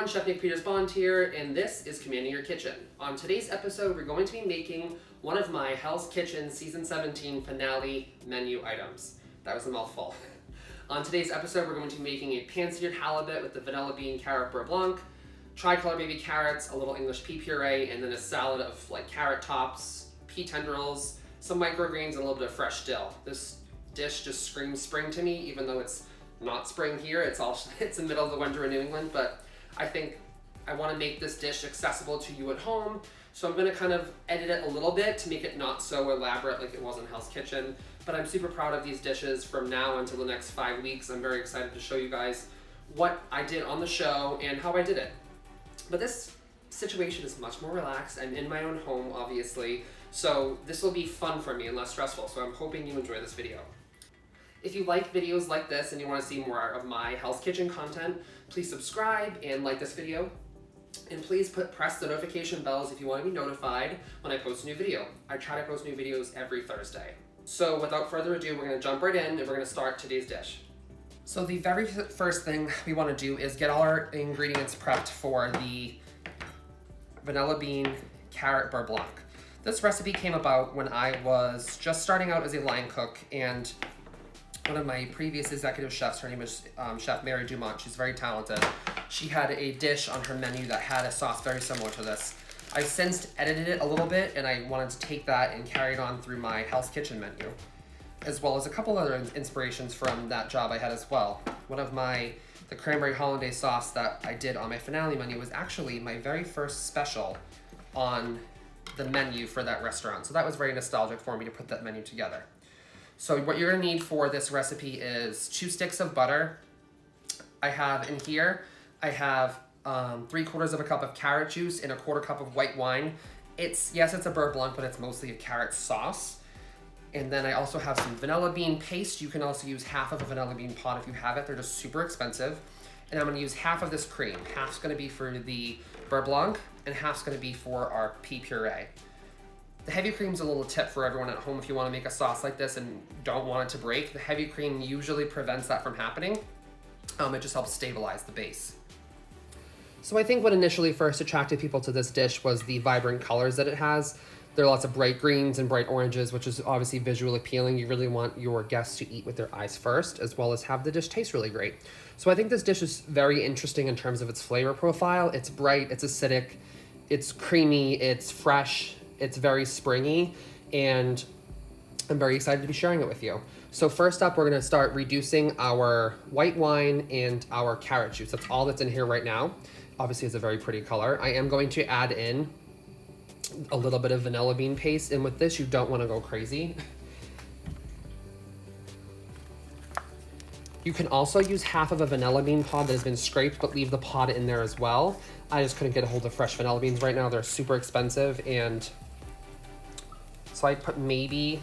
everyone, Chef Nick Peters Bond here, and this is Commanding Your Kitchen. On today's episode, we're going to be making one of my Hell's Kitchen Season 17 finale menu items. That was a mouthful. On today's episode, we're going to be making a pan-seared halibut with the vanilla bean carrot beurre blanc, tricolor baby carrots, a little English pea puree, and then a salad of like carrot tops, pea tendrils, some microgreens, and a little bit of fresh dill. This dish just screams spring to me, even though it's not spring here. It's the middle of the winter in New England, but I think I want to make this dish accessible to you at home. So I'm going to kind of edit it a little bit to make it not so elaborate like it was in Hell's Kitchen. But I'm super proud of these dishes from now until the next 5 weeks. I'm very excited to show you guys what I did on the show and how I did it. But this situation is much more relaxed. I'm in my own home, obviously. So this will be fun for me and less stressful. So I'm hoping you enjoy this video. If you like videos like this and you want to see more of my Hell's Kitchen content, please subscribe and like this video. And please press the notification bells if you want to be notified when I post a new video. I try to post new videos every Thursday. So without further ado, we're going to jump right in and we're going to start today's dish. So the very first thing we want to do is get all our ingredients prepped for the vanilla bean carrot beurre blanc. This recipe came about when I was just starting out as a line cook, and one of my previous executive chefs, her name is Chef Mary Dumont. She's very talented. She had a dish on her menu that had a sauce very similar to this. I've since edited it a little bit, and I wanted to take that and carry it on through my Hell's Kitchen menu, as well as a couple other inspirations from that job I had as well. One of the cranberry hollandaise sauce that I did on my finale menu was actually my very first special on the menu for that restaurant. So that was very nostalgic for me to put that menu together. So what you're gonna need for this recipe is 2 sticks of butter. I have 3/4 of a cup of carrot juice and 1/4 cup of white wine. It's a beurre blanc, but it's mostly a carrot sauce. And then I also have some vanilla bean paste. You can also use half of a vanilla bean pod if you have it. They're just super expensive. And I'm gonna use half of this cream. Half's gonna be for the beurre blanc and half's gonna be for our pea puree. The heavy cream's a little tip for everyone at home if you want to make a sauce like this and don't want it to break. The heavy cream usually prevents that from happening. It just helps stabilize the base. So I think what initially first attracted people to this dish was the vibrant colors that it has. There are lots of bright greens and bright oranges, which is obviously visually appealing. You really want your guests to eat with their eyes first, as well as have the dish taste really great. So I think this dish is very interesting in terms of its flavor profile. It's bright, it's acidic, it's creamy, it's fresh. It's very springy, and I'm very excited to be sharing it with you. So first up, we're gonna start reducing our white wine and our carrot juice. That's all that's in here right now. Obviously, it's a very pretty color. I am going to add in a little bit of vanilla bean paste, and with this, you don't wanna go crazy. You can also use half of a vanilla bean pod that has been scraped, but leave the pod in there as well. I just couldn't get a hold of fresh vanilla beans right now. They're super expensive, and so I put maybe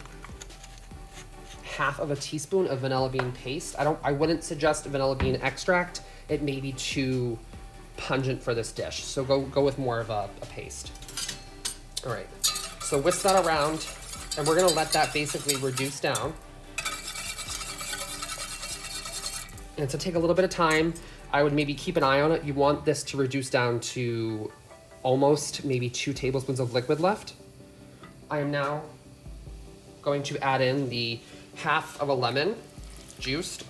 half of a teaspoon of vanilla bean paste. I wouldn't suggest vanilla bean extract. It may be too pungent for this dish. So go with more of a paste. All right, so whisk that around, and we're gonna let that basically reduce down. And to take a little bit of time, I would maybe keep an eye on it. You want this to reduce down to almost maybe 2 tablespoons of liquid left. I am now going to add in the half of a lemon juiced.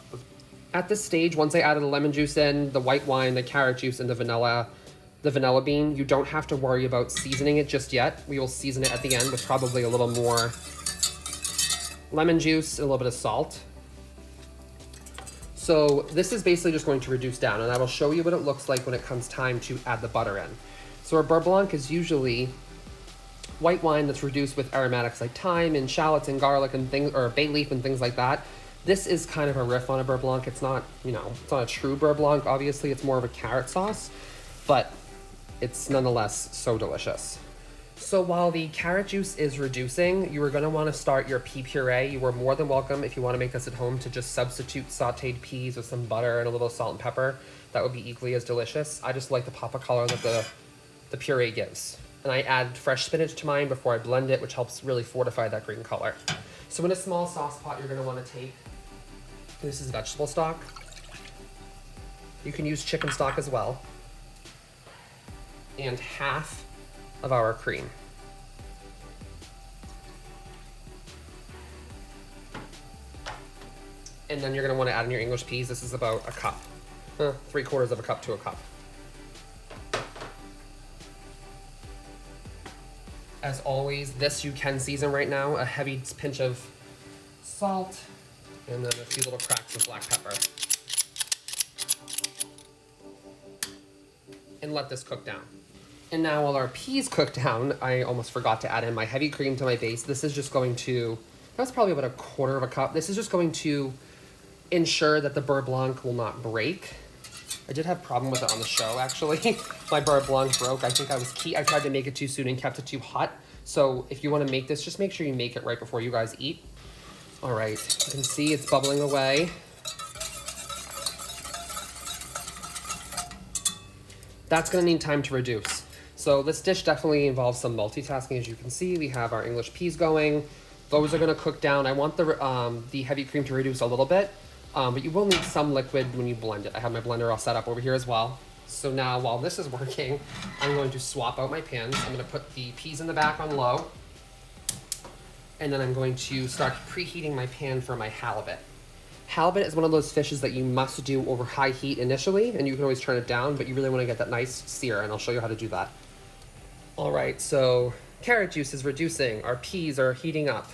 At this stage, once I added the lemon juice in, the white wine, the carrot juice, and the vanilla bean, you don't have to worry about seasoning it just yet. We will season it at the end with probably a little more lemon juice, a little bit of salt. So this is basically just going to reduce down, and I will show you what it looks like when it comes time to add the butter in. So our beurre blanc is usually white wine that's reduced with aromatics like thyme and shallots and garlic and things, or bay leaf and things like that. This is kind of a riff on a beurre blanc. It's not, it's not a true beurre blanc. Obviously, it's more of a carrot sauce, but it's nonetheless so delicious. So while the carrot juice is reducing, you are going to want to start your pea puree. You are more than welcome, if you want to make this at home, to just substitute sauteed peas with some butter and a little salt and pepper. That would be equally as delicious. I just like the pop of color that the puree gives. And I add fresh spinach to mine before I blend it, which helps really fortify that green color. So in a small sauce pot, you're going to want to take, this is vegetable stock. You can use chicken stock as well. and half of our cream. And then you're gonna wanna add in your English peas. This is about a cup, 3/4 of a cup to a cup. As always, this you can season right now, a heavy pinch of salt, and then a few little cracks of black pepper. And let this cook down. And now while our peas cook down, I almost forgot to add in my heavy cream to my base. This is just going to, that's probably about 1/4 of a cup. This is just going to ensure that the beurre blanc will not break. I did have a problem with it on the show, actually. My beurre blanc broke. I think I tried to make it too soon and kept it too hot. So if you want to make this, just make sure you make it right before you guys eat. All right, you can see it's bubbling away. That's gonna need time to reduce. So this dish definitely involves some multitasking. As you can see, we have our English peas going. Those are gonna cook down. I want the heavy cream to reduce a little bit, but you will need some liquid when you blend it. I have my blender all set up over here as well. So now while this is working, I'm going to swap out my pans. I'm gonna put the peas in the back on low, and then I'm going to start preheating my pan for my halibut. Halibut is one of those fishes that you must do over high heat initially, and you can always turn it down, but you really wanna get that nice sear, and I'll show you how to do that. All right, so carrot juice is reducing. Our peas are heating up.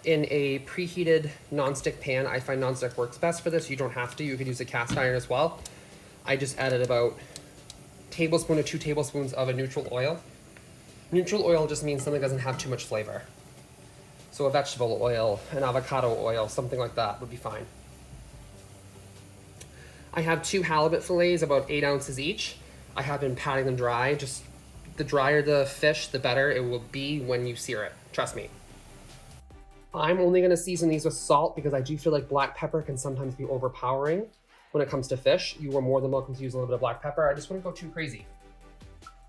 In a preheated nonstick pan, I find nonstick works best for this. You don't have to, you could use a cast iron as well. I just added about a tablespoon to 2 tablespoons of a neutral oil. Neutral oil just means something doesn't have too much flavor. So a vegetable oil, an avocado oil, something like that would be fine. I have 2 halibut fillets, about 8 ounces each. I have been patting them dry. Just the drier the fish, the better it will be when you sear it. Trust me. I'm only gonna season these with salt because I do feel like black pepper can sometimes be overpowering when it comes to fish. You are more than welcome to use a little bit of black pepper. I just wouldn't go too crazy.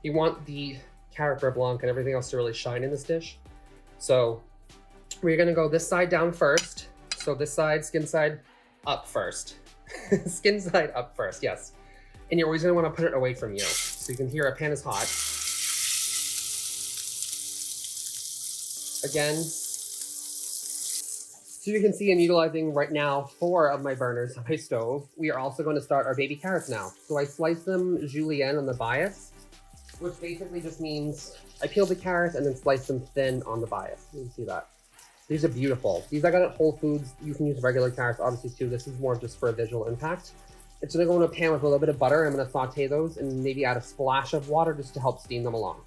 You want the carrot beurre blanc and everything else to really shine in this dish. So we're gonna go this side down first. So this side, skin side, up first. Skin side up first, yes. And you're always gonna wanna put it away from you. So you can hear our pan is hot. Again, so you can see I'm utilizing right now 4 of my burners on my stove. We are also going to start our baby carrots now. So I slice them julienne on the bias, which basically just means I peel the carrots and then slice them thin on the bias. You can see that. These are beautiful. These I got at Whole Foods. You can use regular carrots obviously too. This is more just for a visual impact. It's gonna go in a pan with a little bit of butter. I'm gonna saute those and maybe add a splash of water just to help steam them along.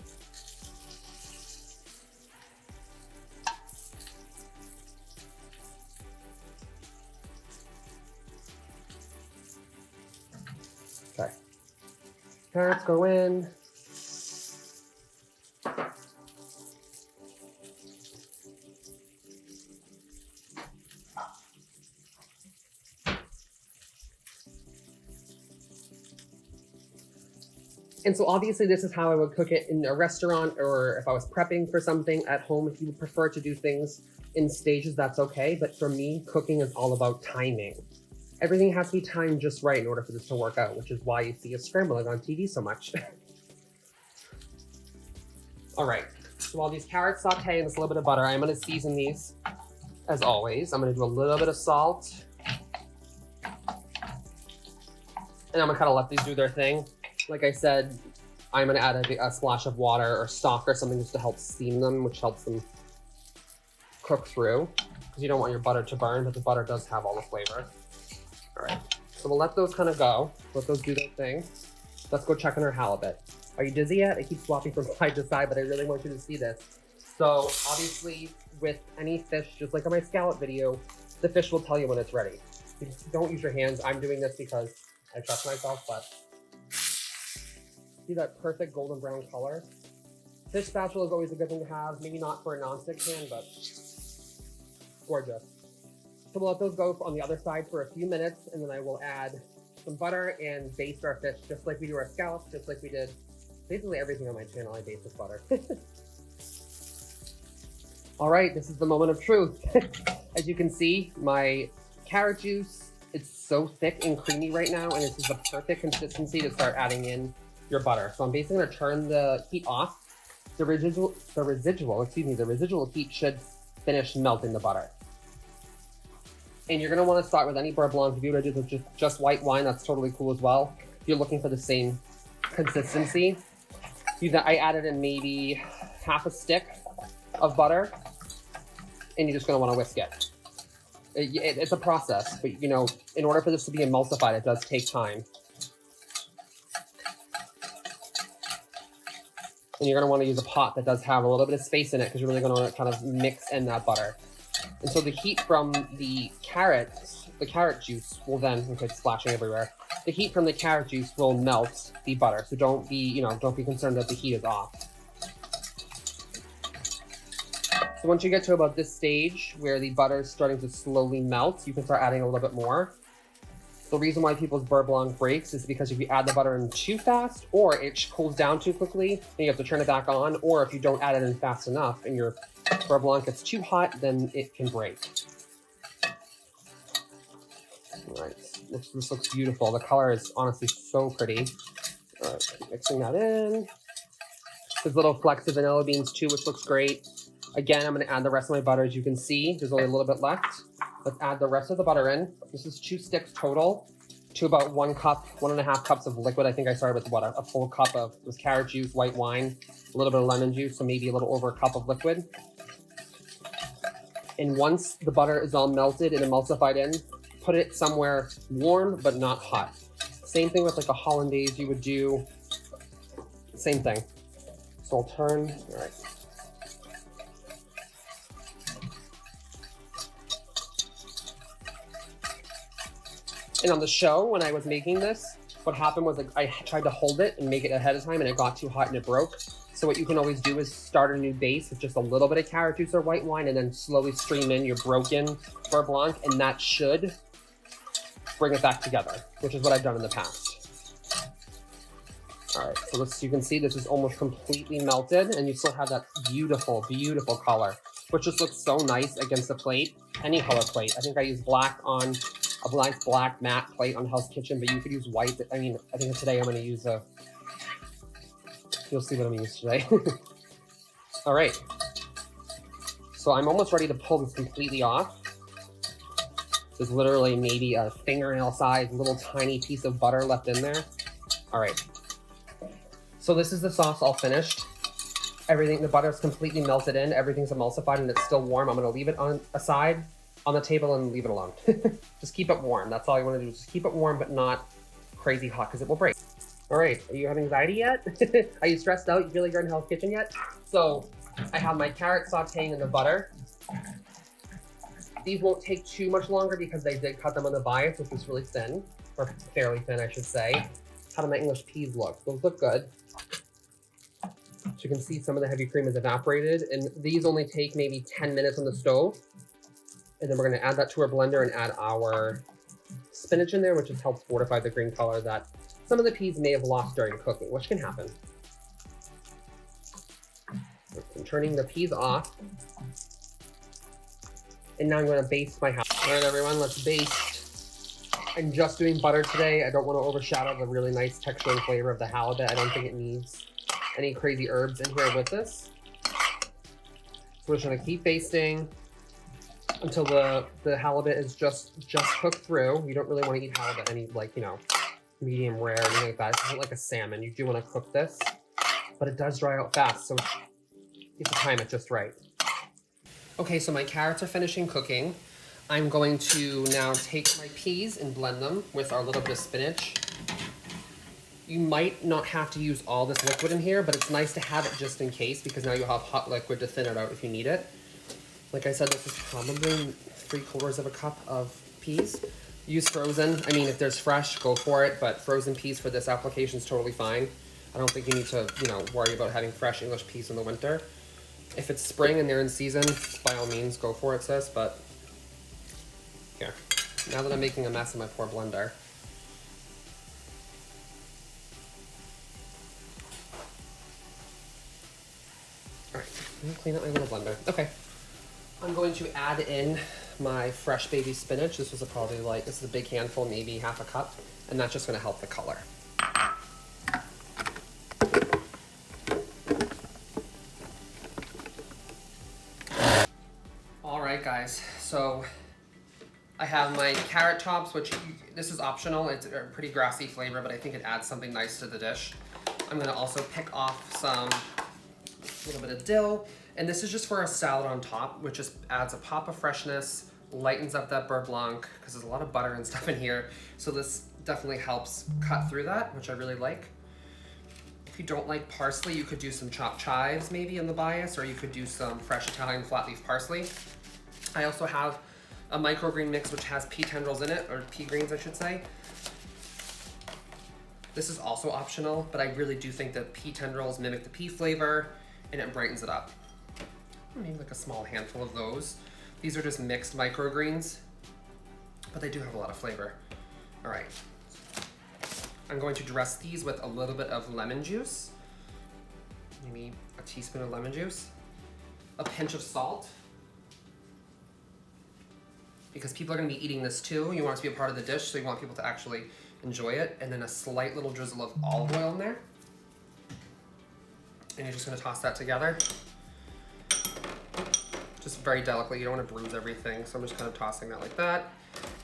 Okay. Carrots go in. And so obviously this is how I would cook it in a restaurant, or if I was prepping for something at home. If you would prefer to do things in stages, that's okay. But for me, cooking is all about timing. Everything has to be timed just right in order for this to work out, which is why you see us scrambling on TV so much. All right, so while these carrots saute in this little bit of butter, I'm gonna season these as always. I'm gonna do a little bit of salt. And I'm gonna kind of let these do their thing. Like I said, I'm gonna add a splash of water or stock or something just to help steam them, which helps them cook through. Because you don't want your butter to burn, but the butter does have all the flavor. All right, so we'll let those kind of go. Let those do their thing. Let's go check on our halibut. Are you dizzy yet? I keep swapping from side to side, but I really want you to see this. So obviously with any fish, just like on my scallop video, the fish will tell you when it's ready. You don't use your hands. I'm doing this because I trust myself, but see that perfect golden brown color? Fish spatula is always a good thing to have. Maybe not for a non-stick pan, but gorgeous. So we'll let those go on the other side for a few minutes, and then I will add some butter and baste our fish just like we do our scallops, just like we did basically everything on my channel. I baste with butter. All right, this is the moment of truth. As you can see, my carrot juice, it's so thick and creamy right now, and this is the perfect consistency to start adding in your butter. So I'm basically gonna turn the heat off. The residual heat should finish melting the butter. And you're gonna wanna start with any beurre blanc. If you were to do just white wine, that's totally cool as well. If you're looking for the same consistency, I added in maybe half a stick of butter, and you're just gonna wanna whisk it. It's a process, but you know, in order for this to be emulsified, it does take time. And you're gonna wanna use a pot that does have a little bit of space in it because you're really gonna wanna kind of mix in that butter. And so the heat from the carrot juice will then, okay, it's splashing everywhere. The heat from the carrot juice will melt the butter. So don't be concerned that the heat is off. So once you get to about this stage where the butter is starting to slowly melt, you can start adding a little bit more. The reason why people's beurre blanc breaks is because if you add the butter in too fast, or it cools down too quickly, and you have to turn it back on, or if you don't add it in fast enough and your beurre blanc gets too hot, then it can break. All right, this looks beautiful. The color is honestly so pretty. All right, keep mixing that in. There's little flecks of vanilla beans too, which looks great. Again, I'm gonna add the rest of my butter. As you can see, there's only a little bit left. Let's add the rest of the butter in. This is 2 sticks total to about 1 cup, 1.5 cups of liquid. I think I started with what, a full cup of carrot juice, white wine, a little bit of lemon juice, so maybe a little over a cup of liquid. And once the butter is all melted and emulsified in, put it somewhere warm but not hot. Same thing with like a hollandaise you would do. Same thing. So I'll turn, all right. And on the show, when I was making this, what happened was like I tried to hold it and make it ahead of time and it got too hot and it broke. So what you can always do is start a new base with just a little bit of carrot juice or white wine and then slowly stream in your broken beurre blanc, and that should bring it back together, which is what I've done in the past. All right, so you can see this is almost completely melted and you still have that beautiful, beautiful color, which just looks so nice against the plate, any color plate. I think I used black on a black matte plate on Hell's Kitchen, but you could use white. I mean, I think today I'm gonna use you'll see what I'm gonna use today. All right, so I'm almost ready to pull this completely off. There's literally maybe a fingernail size, little tiny piece of butter left in there. All right, so this is the sauce all finished. Everything, the butter's completely melted in, everything's emulsified and it's still warm. I'm gonna leave it on aside on the table and leave it alone. Just keep it warm. That's all you want to do. Just keep it warm, but not crazy hot because it will break. All right, are you having anxiety yet? Are you stressed out? You feel like you're in Hell's Kitchen yet? So I have my carrot sauteing in the butter. These won't take too much longer because they did cut them on the bias, which was really thin, or fairly thin, I should say. How do my English peas look? Those look good. So you can see some of the heavy cream is evaporated, and these only take maybe 10 minutes on the stove. And then we're gonna add that to our blender and add our spinach in there, which has helped fortify the green color that some of the peas may have lost during cooking, which can happen. I'm turning the peas off. And now I'm gonna baste my house. All right, everyone, let's baste. I'm just doing butter today. I don't wanna overshadow the really nice texture and flavor of the halibut. I don't think it needs any crazy herbs in here with this. So we're just gonna keep basting until the halibut is just cooked through. You don't really want to eat halibut any, like, you know, medium rare or anything like that. It's not like a salmon. You do want to cook this, but it does dry out fast, so you have to time it just right. Okay, so my carrots are finishing cooking. I'm going to now take my peas and blend them with our little bit of spinach. You might not have to use all this liquid in here, but it's nice to have it just in case, because now you'll have hot liquid to thin it out if you need it. Like I said, this is probably 3/4 of a cup of peas. Use frozen. I mean, if there's fresh, go for it, but frozen peas for this application is totally fine. I don't think you need to, you know, worry about having fresh English peas in the winter. If it's spring and they're in season, by all means, go for it, sis, but here. Now that I'm making a mess in my poor blender. All right, let me clean up my little blender. Okay. I'm going to add in my fresh baby spinach. This was this is a big handful, maybe half a cup, and that's just gonna help the color. guys, so I have my carrot tops, which this is optional. It's a pretty grassy flavor, but I think it adds something nice to the dish. I'm gonna also pick off a little bit of dill, and this is just for a salad on top, which just adds a pop of freshness, lightens up that beurre blanc, because there's a lot of butter and stuff in here. So this definitely helps cut through that, which I really like. If you don't like parsley, you could do some chopped chives maybe in the bias, or you could do some fresh Italian flat leaf parsley. I also have a microgreen mix which has pea tendrils in it, or pea greens I should say. This is also optional, but I really do think that pea tendrils mimic the pea flavor and it brightens it up. Maybe like a small handful of those. These are just mixed microgreens, but they do have a lot of flavor. All right. I'm going to dress these with a little bit of lemon juice, maybe a teaspoon of lemon juice, a pinch of salt, because people are going to be eating this too. You want it to be a part of the dish, so you want people to actually enjoy it, and then a slight little drizzle of olive oil in there. And you're just going to toss that together. Just very delicately, you don't want to bruise everything, so I'm just kind of tossing that like that,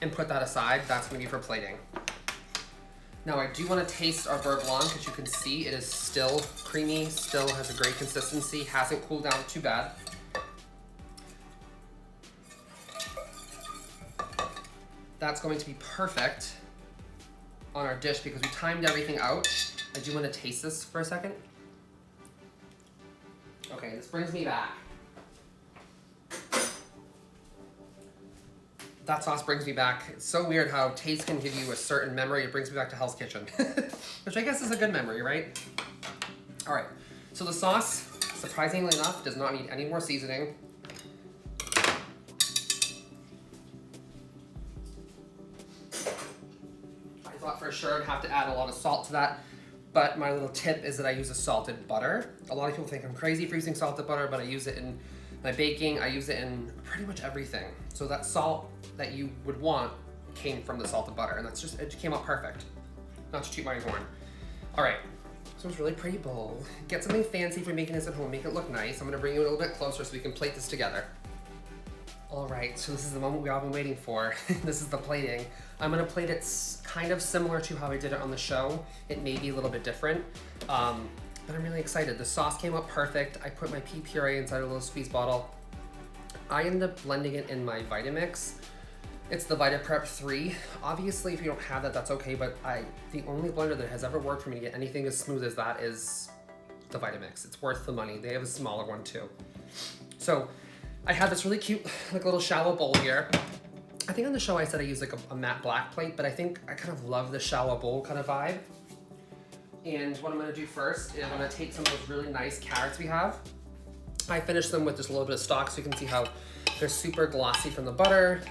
and put that aside. That's going to be for plating. Now I do want to taste our beurre blanc. As you can see, it is still creamy, still has a great consistency, hasn't cooled down too bad. That's going to be perfect on our dish because we timed everything out. I do want to taste this for a second. Okay, this brings me back. That sauce brings me back. It's so weird how taste can give you a certain memory. It brings me back to Hell's Kitchen, which I guess is a good memory, right? All right, so the sauce, surprisingly enough, does not need any more seasoning. I thought for sure I'd have to add a lot of salt to that, but my little tip is that I use a salted butter. A lot of people think I'm crazy for using salted butter, but I use it in my baking, I use it in pretty much everything. So that salt that you would want came from the salted butter, and that's just, it came out perfect. Not to toot my own horn. All right, so it's a really pretty bowl. Get something fancy for making this at home, make it look nice. I'm gonna bring you a little bit closer so we can plate this together. All right, so this is the moment we all been waiting for. This is the plating. I'm gonna plate it kind of similar to how I did it on the show. It may be a little bit different, but I'm really excited. The sauce came out perfect. I put my pea puree inside a little squeeze bottle. I ended up blending it in my Vitamix. It's the VitaPrep 3. Obviously, if you don't have that, that's okay, but the only blender that has ever worked for me to get anything as smooth as that is the Vitamix. It's worth the money. They have a smaller one too. So I have this really cute, like little shallow bowl here. I think on the show I said I use like a matte black plate, but I think I kind of love the shallow bowl kind of vibe. And what I'm gonna do first is I'm gonna take some of those really nice carrots we have. I finished them with just a little bit of stock so you can see how they're super glossy from the butter.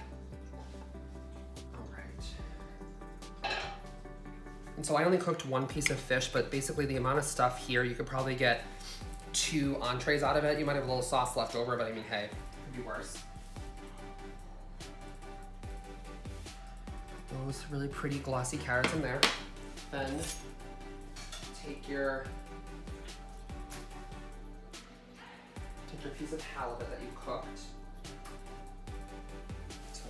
All right. And so I only cooked one piece of fish, but basically the amount of stuff here, you could probably get 2 entrees out of it. You might have a little sauce left over, but I mean, hey, it could be worse. Those really pretty glossy carrots in there. Then take your piece of halibut that you cooked. So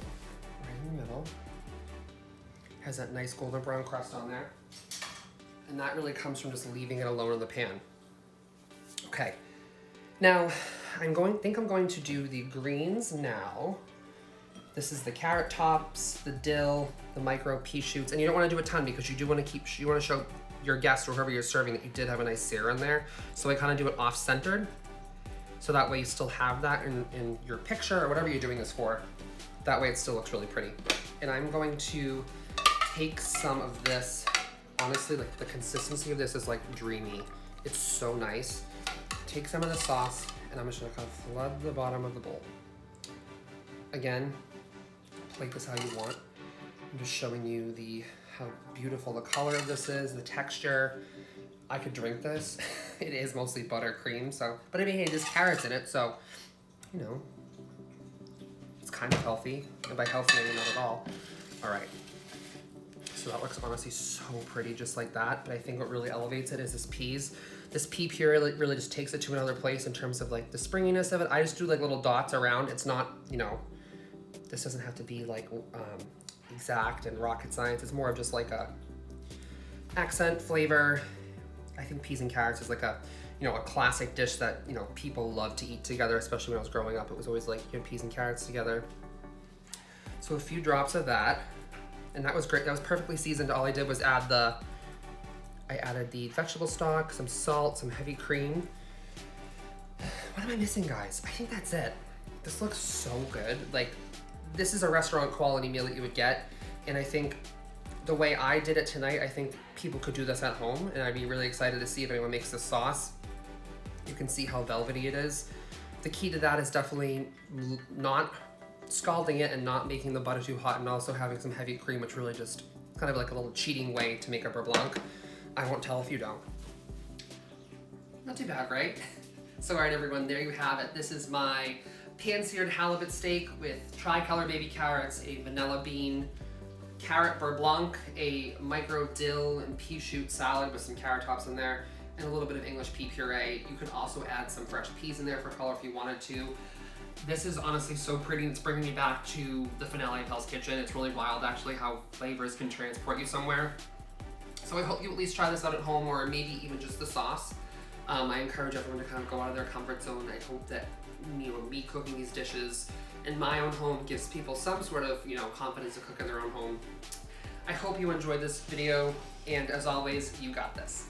right in the middle. Has that nice golden brown crust on there. And that really comes from just leaving it alone in the pan. Okay. Now, I'm going to do the greens now. This is the carrot tops, the dill, the micro pea shoots, and you don't want to do a ton because you want to show your guest or whoever you're serving that you did have a nice sear in there. So I kind of do it off-centered, so that way you still have that in your picture or whatever you're doing this for. That way it still looks really pretty. And I'm going to take some of this. Honestly, like the consistency of this is like dreamy. It's so nice. Take some of the sauce, and I'm just gonna kind of flood the bottom of the bowl. Again, plate this how you want. I'm just showing you how beautiful the color of this is, the texture. I could drink this. It is mostly buttercream, so, but I mean, hey, there's carrots in it, so, you know, it's kind of healthy. And by healthy, I mean not at all. All right. So that looks honestly so pretty just like that, but I think what really elevates it is this peas. This pea puree really just takes it to another place in terms of like the springiness of it. I just do like little dots around. It's not, you know, This doesn't have to be like exact and rocket science. It's more of just like a accent flavor. I think peas and carrots is like a, you know, a classic dish that, you know, people love to eat together, especially when I was growing up. It was always like, you know, peas and carrots together. So a few drops of that, and that was great. That was perfectly seasoned. All I did was I added the vegetable stock, some salt, some heavy cream. What am I missing, guys? I think that's it. This looks so good. Like, this is a restaurant quality meal that you would get, and I think the way I did it tonight, I think people could do this at home, and I'd be really excited to see if anyone makes this sauce. You can see how velvety it is. The key to that is definitely not scalding it and not making the butter too hot, and also having some heavy cream, which really just kind of like a little cheating way to make a beurre blanc. I won't tell if you don't. Not too bad, right? So all right, everyone, there you have it. This is my pan-seared halibut steak with tricolor baby carrots, a vanilla bean, carrot beurre blanc, a micro dill and pea shoot salad with some carrot tops in there, and a little bit of English pea puree. You could also add some fresh peas in there for color if you wanted to. This is honestly so pretty, and it's bringing me back to the finale of Hell's Kitchen. It's really wild, actually, how flavors can transport you somewhere. So I hope you at least try this out at home, or maybe even just the sauce. I encourage everyone to kind of go out of their comfort zone. I hope that, you know, me cooking these dishes in my own home gives people some sort of, you know, confidence to cook in their own home. I hope you enjoyed this video, and as always, you got this.